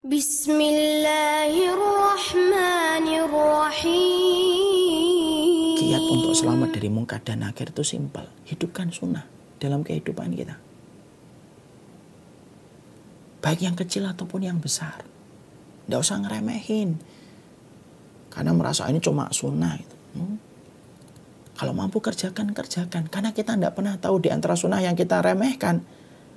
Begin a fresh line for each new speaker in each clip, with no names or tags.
Bismillahirrahmanirrahim. Kiat untuk selamat dari mungkar dan nakir itu simpel. Hidupkan sunnah dalam kehidupan kita. Baik yang kecil ataupun yang besar. Tidak usah ngeremehin. Karena merasa ini cuma sunnah. Gitu. Kalau mampu kerjakan. Karena kita tidak pernah tahu di antara sunnah yang kita remehkan.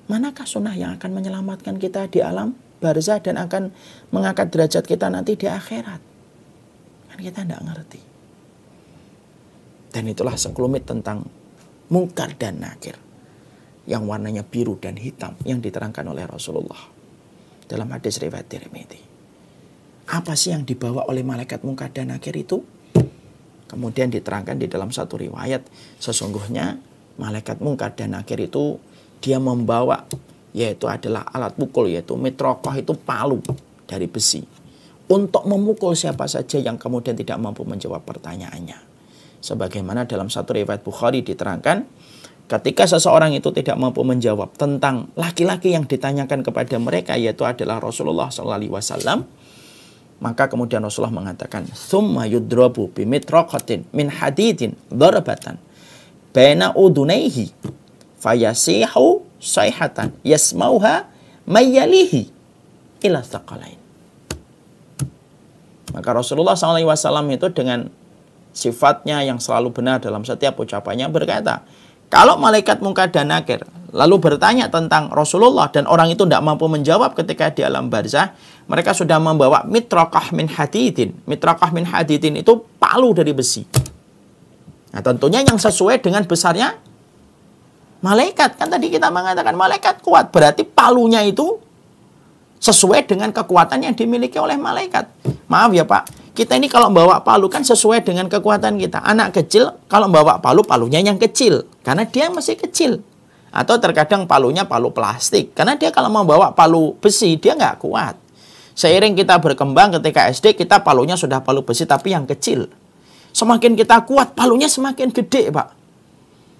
Manakah sunnah yang akan menyelamatkan kita di alam barzah dan akan mengangkat derajat kita nanti di akhirat. Kan kita tidak ngerti. Dan itulah sekelumit tentang mungkar dan nakir. Yang warnanya biru dan hitam yang diterangkan oleh Rasulullah. Dalam hadis riwayat Tirmidzi. Apa sih yang dibawa oleh malaikat mungkar dan nakir itu? Kemudian diterangkan di dalam satu riwayat. Sesungguhnya malaikat mungkar dan nakir itu dia membawa yaitu adalah alat pukul, yaitu mitrokoh, itu palu dari besi untuk memukul siapa saja yang kemudian tidak mampu menjawab pertanyaannya. Sebagaimana dalam satu riwayat Bukhari diterangkan, ketika seseorang itu tidak mampu menjawab tentang laki-laki yang ditanyakan kepada mereka, yaitu adalah Rasulullah SAW, maka kemudian Rasulullah mengatakan, "Tsumma yudrabu bimitroqatin min hadidin darbatan baina udunaihi fayasihu sayhatan yasmauha mayyalihi ila tsaqalain." Maka Rasulullah SAW itu dengan sifatnya yang selalu benar dalam setiap ucapannya berkata, kalau malaikat mungkar dan nakir lalu bertanya tentang Rasulullah dan orang itu tidak mampu menjawab ketika di alam barzah, mereka sudah membawa mitraqah min hadidin. Mitraqah min hadidin itu palu dari besi. Nah, tentunya yang sesuai dengan besarnya malaikat. Kan tadi kita mengatakan malaikat kuat. Berarti palunya itu sesuai dengan kekuatan yang dimiliki oleh malaikat. Maaf ya Pak, kita ini kalau bawa palu kan sesuai dengan kekuatan kita. Anak kecil kalau bawa palu, palunya yang kecil. Karena dia masih kecil. Atau terkadang palunya palu plastik. Karena dia kalau mau bawa palu besi, dia nggak kuat. Seiring kita berkembang ketika SD, kita palunya sudah palu besi tapi yang kecil. Semakin kita kuat, palunya semakin gede Pak.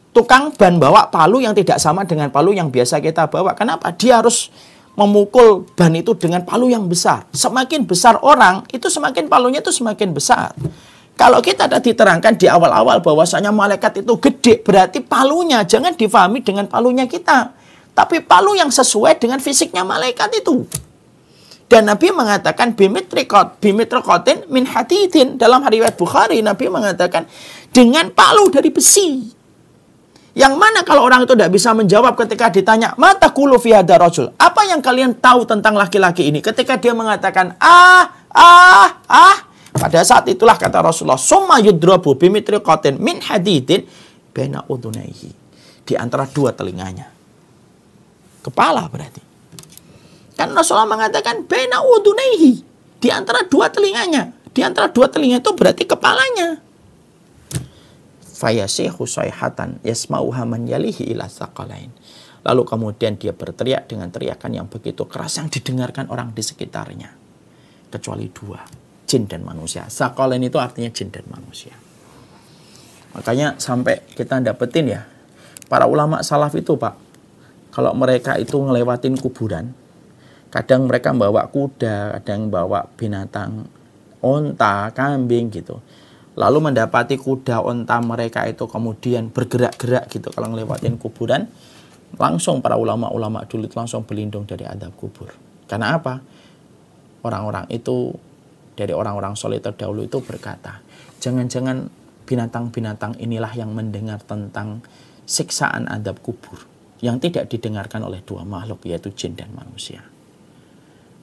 Tukang ban bawa palu yang tidak sama dengan palu yang biasa kita bawa. Kenapa? Dia harus memukul ban itu dengan palu yang besar. Semakin besar orang, itu semakin palunya itu semakin besar. Kalau kita tadi diterangkan di awal-awal bahwasanya malaikat itu gede, berarti palunya jangan difahami dengan palunya kita. Tapi palu yang sesuai dengan fisiknya malaikat itu. Dan Nabi mengatakan bimitroqatin min hadidin. Dalam riwayat Bukhari, Nabi mengatakan dengan palu dari besi. Yang mana kalau orang itu tidak bisa menjawab ketika ditanya, "Mata qulu fi hadza rajul?" Apa yang kalian tahu tentang laki-laki ini? Ketika dia mengatakan, pada saat itulah kata Rasulullah, "Summa yudrabu bimitriqatin min hadidin baina udunaihi." Di antara dua telinganya. Kepala berarti. Kan Rasulullah mengatakan baina udunaihi, di antara dua telinganya. Di antara dua telinga itu berarti kepalanya. Fayasihu sayhatan yasmauha man yalihi ila tsaqalain. Lalu kemudian dia berteriak dengan teriakan yang begitu keras yang didengarkan orang di sekitarnya. Kecuali dua, jin dan manusia. Tsaqalain itu artinya jin dan manusia. Makanya sampai kita dapetin ya, para ulama salaf itu Pak, kalau mereka itu ngelewatin kuburan, kadang mereka bawa kuda, kadang bawa binatang, onta, kambing gitu. Lalu mendapati kuda onta mereka itu kemudian bergerak-gerak gitu kalau ngelewatin kuburan, langsung para ulama-ulama dulu langsung berlindung dari azab kubur. Karena apa? Orang-orang itu dari orang-orang soleh terdahulu itu berkata, jangan-jangan binatang-binatang inilah yang mendengar tentang siksaan azab kubur yang tidak didengarkan oleh dua makhluk, yaitu jin dan manusia.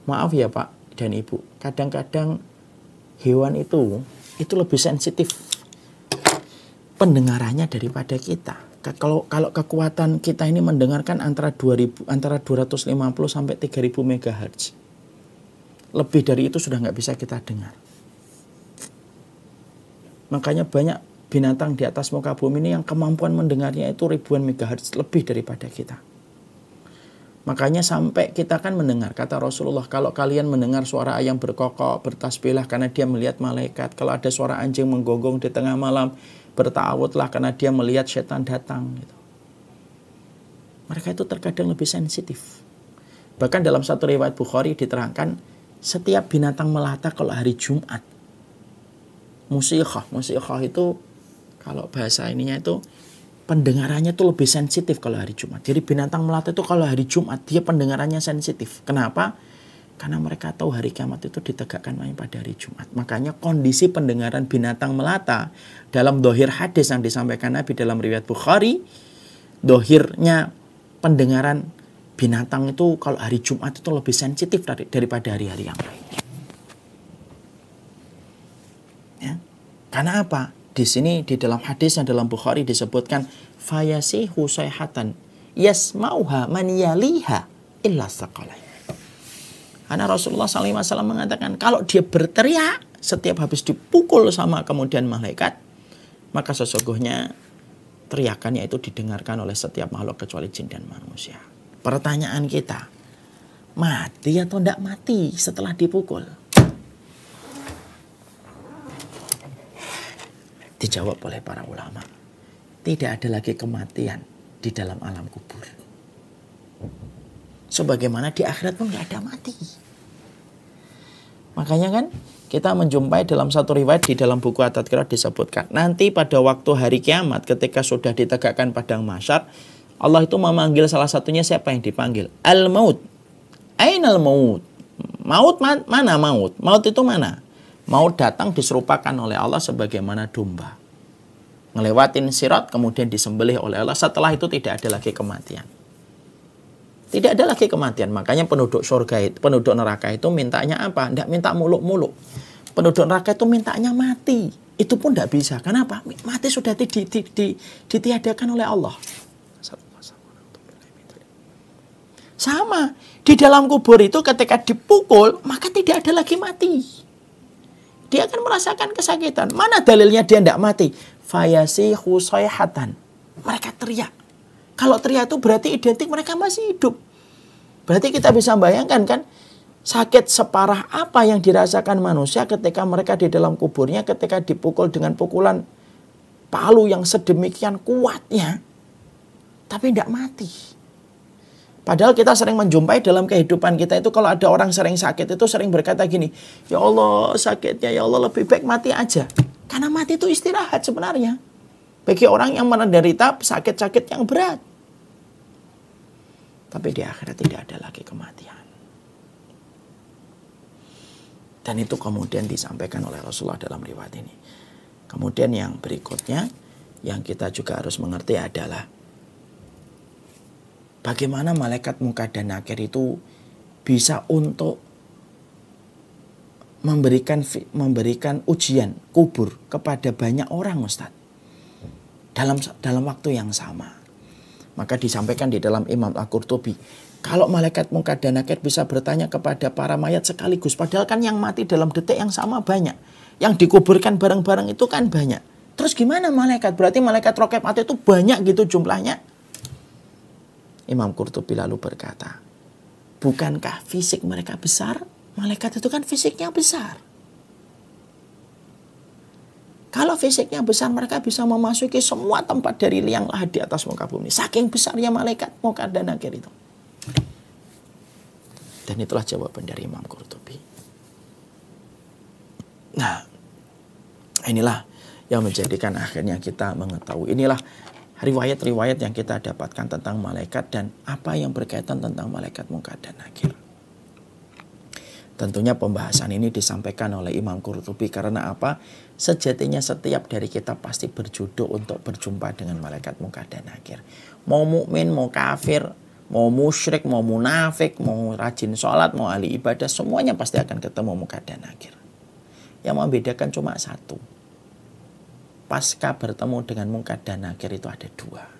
Maaf ya Pak dan Ibu, kadang-kadang hewan itu lebih sensitif pendengarannya daripada kita. Kalau kekuatan kita ini mendengarkan antara 250 sampai 3000 MHz. Lebih dari itu sudah nggak bisa kita dengar. Makanya banyak binatang di atas muka bumi ini yang kemampuan mendengarnya itu ribuan megahertz lebih daripada kita. Makanya sampai kita kan mendengar, kata Rasulullah, kalau kalian mendengar suara ayam berkokok, bertasbihlah karena dia melihat malaikat. Kalau ada suara anjing menggonggong di tengah malam, bertawudlah karena dia melihat setan datang. Gitu. Mereka itu terkadang lebih sensitif. Bahkan dalam satu riwayat Bukhari diterangkan, setiap binatang melata kalau hari Jumat. Musikhah itu kalau bahasa ininya itu pendengarannya tuh lebih sensitif kalau hari Jumat. Jadi binatang melata itu kalau hari Jumat dia pendengarannya sensitif. Kenapa? Karena mereka tahu hari kiamat itu ditegakkan pada hari Jumat. Makanya kondisi pendengaran binatang melata dalam dohir hadis yang disampaikan Nabi dalam riwayat Bukhari, dohirnya pendengaran binatang itu kalau hari Jumat itu lebih sensitif daripada hari-hari yang lain. Ya. Karena apa? Di sini di dalam hadis yang dalam Bukhari disebutkan fayasihu sayhatan yasmauha man yaliha illa saqalain. Karena Rasulullah SAW mengatakan kalau dia berteriak setiap habis dipukul sama kemudian malaikat, maka sesungguhnya teriakannya itu didengarkan oleh setiap makhluk kecuali jin dan manusia. Pertanyaan kita, mati atau tidak mati setelah dipukul? Dijawab oleh para ulama, tidak ada lagi kematian di dalam alam kubur. Sebagaimana di akhirat pun nggak ada mati. Makanya kan kita menjumpai dalam satu riwayat di dalam buku At-Tadhkirah disebutkan, nanti pada waktu hari kiamat ketika sudah ditegakkan padang mahsyar, Allah itu memanggil salah satunya. Siapa yang dipanggil? Al-maut. Ainal maut. Maut mana maut? Maut itu mana? Maut datang diserupakan oleh Allah sebagaimana domba. Ngelewatin sirat kemudian disembelih oleh Allah. Setelah itu tidak ada lagi kematian. Tidak ada lagi kematian. Makanya penduduk surga itu, penduduk neraka itu mintanya apa? Tidak minta muluk-muluk. Penduduk neraka itu mintanya mati. Itu pun tidak bisa. Kenapa? Mati sudah ditiadakan oleh Allah. Sama. Di dalam kubur itu ketika dipukul, maka tidak ada lagi mati. Dia akan merasakan kesakitan. Mana dalilnya dia tidak mati? Fayasihu sayhatan. Mereka teriak. Kalau teriak itu berarti identik mereka masih hidup. Berarti kita bisa bayangkan kan, sakit separah apa yang dirasakan manusia ketika mereka di dalam kuburnya, ketika dipukul dengan pukulan palu yang sedemikian kuatnya, tapi tidak mati. Padahal kita sering menjumpai dalam kehidupan kita itu kalau ada orang sering sakit itu sering berkata gini, ya Allah sakitnya, ya Allah lebih baik mati aja. Karena mati itu istirahat sebenarnya. Bagi orang yang menderita sakit-sakit yang berat. Tapi di akhirat tidak ada lagi kematian. Dan itu kemudian disampaikan oleh Rasulullah dalam riwayat ini. Kemudian yang berikutnya yang kita juga harus mengerti adalah bagaimana malaikat munkar dan nakir itu bisa untuk memberikan ujian kubur kepada banyak orang, Ustaz. Dalam waktu yang sama. Maka disampaikan di dalam Imam Al-Qurtubi, kalau malaikat munkar dan nakir bisa bertanya kepada para mayat sekaligus, padahal kan yang mati dalam detik yang sama banyak, yang dikuburkan bareng-bareng itu kan banyak. Terus gimana malaikat? Berarti malaikat rokib mati itu banyak gitu jumlahnya. Imam Qurtubi lalu berkata, bukankah fisik mereka besar? Malaikat itu kan fisiknya besar. Kalau fisiknya besar, mereka bisa memasuki semua tempat dari liang lahat di atas muka bumi. Saking besarnya malaikat munkar dan nakir itu. Dan itulah jawaban dari Imam Qurtubi. Nah, inilah yang menjadikan akhirnya kita mengetahui. Inilah riwayat-riwayat yang kita dapatkan tentang malaikat dan apa yang berkaitan tentang malaikat munkar dan nakir. Tentunya pembahasan ini disampaikan oleh Imam Qurtubi karena apa? Sejatinya setiap dari kita pasti berjodoh untuk berjumpa dengan malaikat munkar dan nakir. Mau mukmin, mau kafir, mau musyrik, mau munafik, mau rajin sholat, mau ahli ibadah, semuanya pasti akan ketemu munkar dan nakir. Yang membedakan cuma satu. Pasca bertemu dengan munkar dan nakir itu ada dua.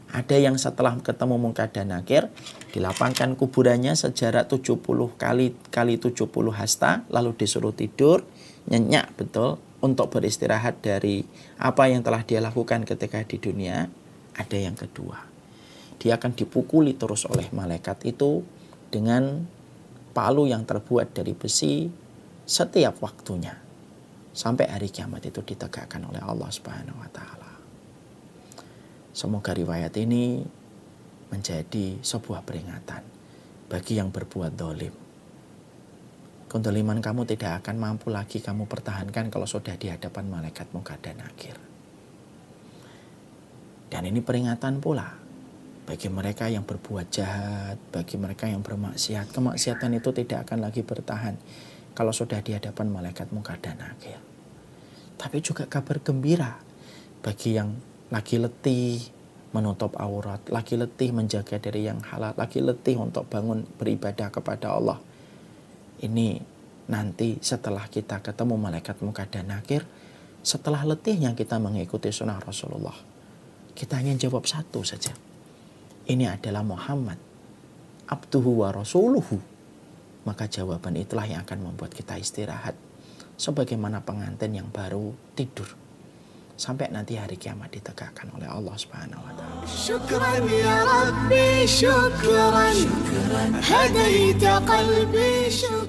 Ada yang setelah ketemu munkar dan nakir dilapangkan kuburannya sejarak 70 kali 70 hasta, lalu disuruh tidur nyenyak betul untuk beristirahat dari apa yang telah dia lakukan ketika di dunia. Ada yang kedua, dia akan dipukuli terus oleh malaikat itu dengan palu yang terbuat dari besi setiap waktunya sampai hari kiamat itu ditegakkan oleh Allah Subhanahu wa taala. Semoga riwayat ini menjadi sebuah peringatan bagi yang berbuat zalim. Kedoliman kamu tidak akan mampu lagi kamu pertahankan kalau sudah di hadapan malaikat munkar dan nakir. Dan ini peringatan pula bagi mereka yang berbuat jahat, bagi mereka yang bermaksiat. Kemaksiatan itu tidak akan lagi bertahan kalau sudah di hadapan malaikat munkar dan nakir. Tapi juga kabar gembira bagi yang lagi letih menutup aurat, lagi letih menjaga dari yang halal, lagi letih untuk bangun beribadah kepada Allah. Ini nanti setelah kita ketemu malaikat munkar dan nakir, setelah letihnya kita mengikuti sunnah Rasulullah, kita hanya jawab satu saja. Ini adalah Muhammad, abduhu wa rasuluhu. Maka jawaban itulah yang akan membuat kita istirahat, sebagaimana pengantin yang baru tidur, sampai nanti hari kiamat ditegakkan oleh Allah Subhanahu wa taala. Syukran ya Rabbi, syukran, hadaita qalbi, syukran.